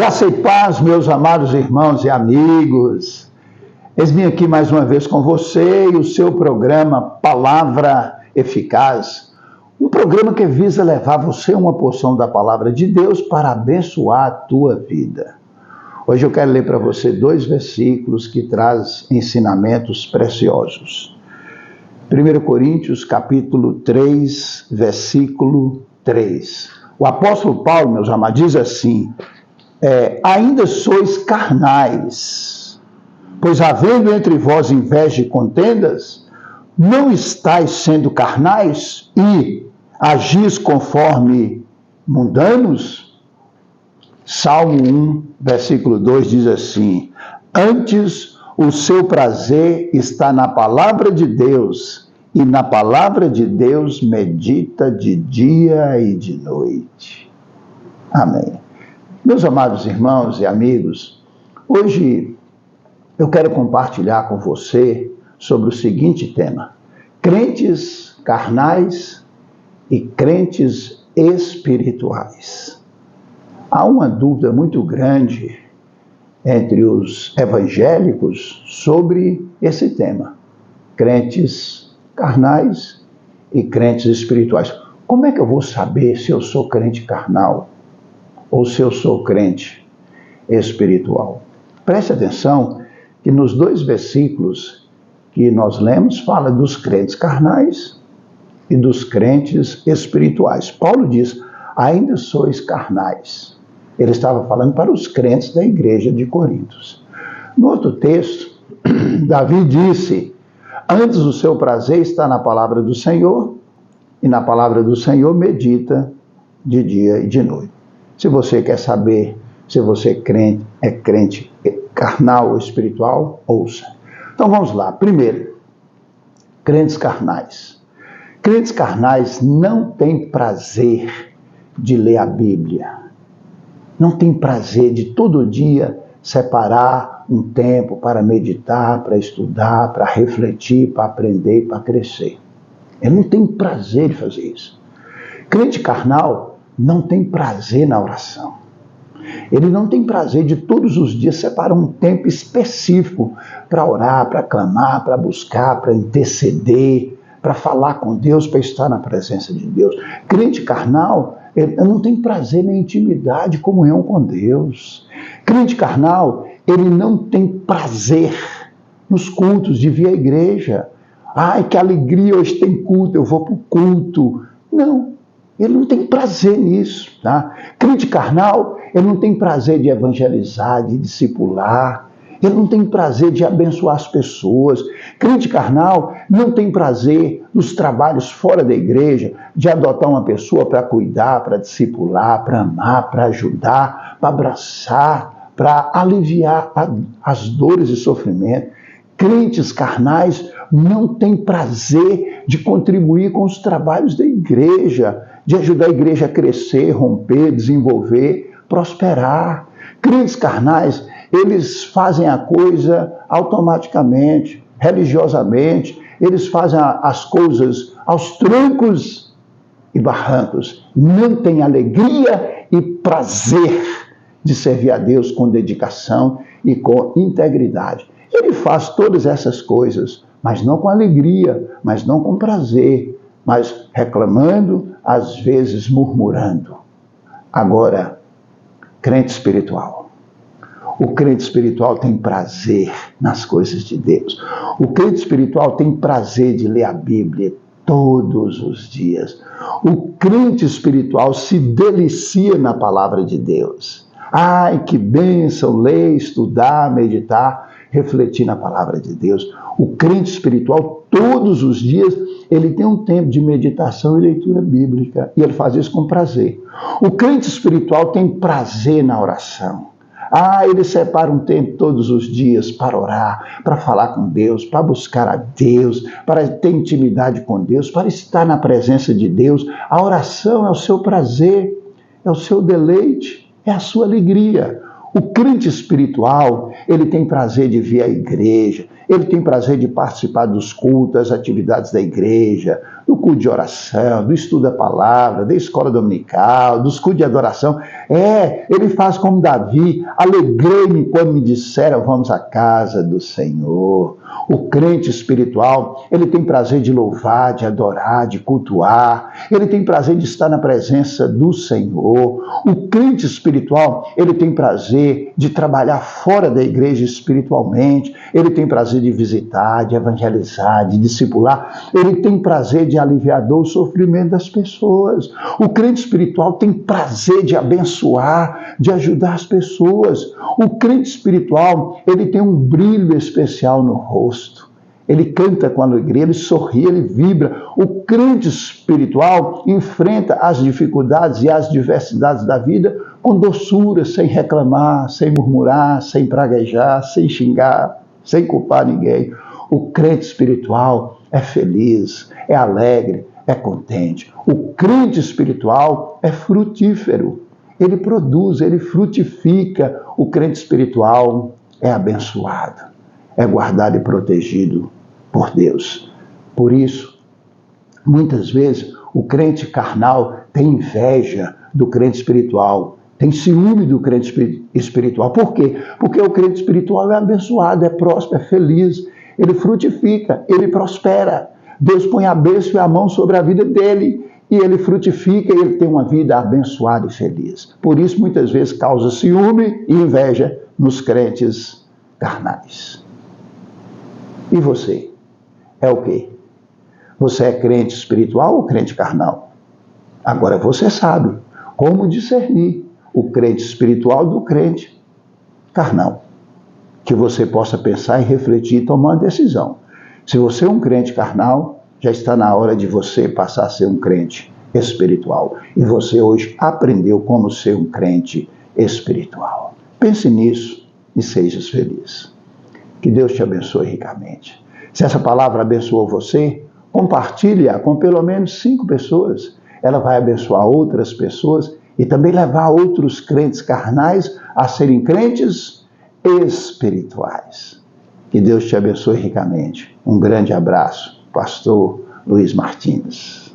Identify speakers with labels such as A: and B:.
A: Graça e paz, meus amados irmãos e amigos. Eis-me aqui mais uma vez com você e o seu programa Palavra Eficaz. Um programa que visa levar você uma porção da Palavra de Deus para abençoar a tua vida. Hoje eu quero ler para você 2 versículos que trazem ensinamentos preciosos. 1 Coríntios, capítulo 3, versículo 3. O apóstolo Paulo, meus amados, diz assim: ainda sois carnais, pois havendo entre vós inveja e contendas, não estáis sendo carnais e agis conforme mundanos? Salmo 1, versículo 2 diz assim: antes o seu prazer está na palavra de Deus, e na palavra de Deus medita de dia e de noite. Amém. Meus amados irmãos e amigos, hoje eu quero compartilhar com você sobre o seguinte tema: crentes carnais e crentes espirituais. Há uma dúvida muito grande entre os evangélicos sobre esse tema: crentes carnais e crentes espirituais. Como é que eu vou saber se eu sou crente carnal ou se eu sou crente espiritual? Preste atenção que nos 2 versículos que nós lemos fala dos crentes carnais e dos crentes espirituais. Paulo diz: ainda sois carnais. Ele estava falando para os crentes da igreja de Corinto. No outro texto, Davi disse: antes o seu prazer está na palavra do Senhor, e na palavra do Senhor medita de dia e de noite. Se você quer saber se você é crente carnal ou espiritual, ouça. Então vamos lá. Primeiro, crentes carnais. Crentes carnais não têm prazer de ler a Bíblia. Não tem prazer de todo dia separar um tempo para meditar, para estudar, para refletir, para aprender, para crescer. Ele não tem prazer de fazer isso. Crente carnal não tem prazer na oração. Ele não tem prazer de todos os dias separar um tempo específico para orar, para clamar, para buscar, para interceder, para falar com Deus, para estar na presença de Deus. Crente carnal, ele não tem prazer na intimidade, comunhão com Deus. Crente carnal, ele não tem prazer nos cultos de vir à igreja. Ai, que alegria, hoje tem culto, eu vou para o culto. Não. Ele não tem prazer nisso, tá? Crente carnal, ele não tem prazer de evangelizar, de discipular. Ele não tem prazer de abençoar as pessoas. Crente carnal não tem prazer nos trabalhos fora da igreja, de adotar uma pessoa para cuidar, para discipular, para amar, para ajudar, para abraçar, para aliviar as dores e sofrimento. Crentes carnais não têm prazer de contribuir com os trabalhos da igreja, de ajudar a igreja a crescer, romper, desenvolver, prosperar. Crentes carnais, eles fazem a coisa automaticamente, religiosamente, eles fazem as coisas aos trancos e barrancos. Não têm alegria e prazer de servir a Deus com dedicação e com integridade. Ele faz todas essas coisas, mas não com alegria, mas não com prazer, mas reclamando, às vezes murmurando. Agora, crente espiritual. O crente espiritual tem prazer nas coisas de Deus. O crente espiritual tem prazer de ler a Bíblia todos os dias. O crente espiritual se delicia na palavra de Deus. Ai, que bênção ler, estudar, meditar, refletir na palavra de Deus. O crente espiritual, todos os dias, ele tem um tempo de meditação e leitura bíblica, e ele faz isso com prazer. O crente espiritual tem prazer na oração. Ele separa um tempo todos os dias para orar, para falar com Deus, para buscar a Deus, para ter intimidade com Deus, para estar na presença de Deus. A oração é o seu prazer, é o seu deleite, é a sua alegria. O crente espiritual, ele tem prazer de vir à igreja, ele tem prazer de participar dos cultos, das atividades da igreja, do culto de oração, do estudo da palavra, da escola dominical, dos cultos de adoração. Ele faz como Davi: alegrei-me quando me disseram, vamos à casa do Senhor. O crente espiritual, ele tem prazer de louvar, de adorar, de cultuar. Ele tem prazer de estar na presença do Senhor. O crente espiritual, ele tem prazer de trabalhar fora da igreja espiritualmente. Ele tem prazer de visitar, de evangelizar, de discipular. Ele tem prazer de aliviar a dor, o sofrimento das pessoas. O crente espiritual tem prazer de abençoar, de ajudar as pessoas. O crente espiritual, ele tem um brilho especial no rosto. Ele canta com alegria, ele sorri, ele vibra. O crente espiritual enfrenta as dificuldades e as diversidades da vida com doçura, sem reclamar, sem murmurar, sem praguejar, sem xingar, sem culpar ninguém. O crente espiritual é feliz, é alegre, é contente. O crente espiritual é frutífero. Ele produz, ele frutifica. O crente espiritual é abençoado, é guardado e protegido por Deus. Por isso, muitas vezes, o crente carnal tem inveja do crente espiritual, tem ciúme do crente espiritual. Por quê? Porque o crente espiritual é abençoado, é próspero, é feliz, ele frutifica, ele prospera. Deus põe a bênção e a mão sobre a vida dele, e ele frutifica, e ele tem uma vida abençoada e feliz. Por isso, muitas vezes, causa ciúme e inveja nos crentes carnais. E você? É o quê? Você é crente espiritual ou crente carnal? Agora você sabe como discernir o crente espiritual do crente carnal. Que você possa pensar e refletir e tomar uma decisão. Se você é um crente carnal, já está na hora de você passar a ser um crente espiritual. E você hoje aprendeu como ser um crente espiritual. Pense nisso e seja feliz. Que Deus te abençoe ricamente. Se essa palavra abençoou você, compartilhe-a com pelo menos 5 pessoas. Ela vai abençoar outras pessoas e também levar outros crentes carnais a serem crentes espirituais. Que Deus te abençoe ricamente. Um grande abraço, Pastor Luiz Martins.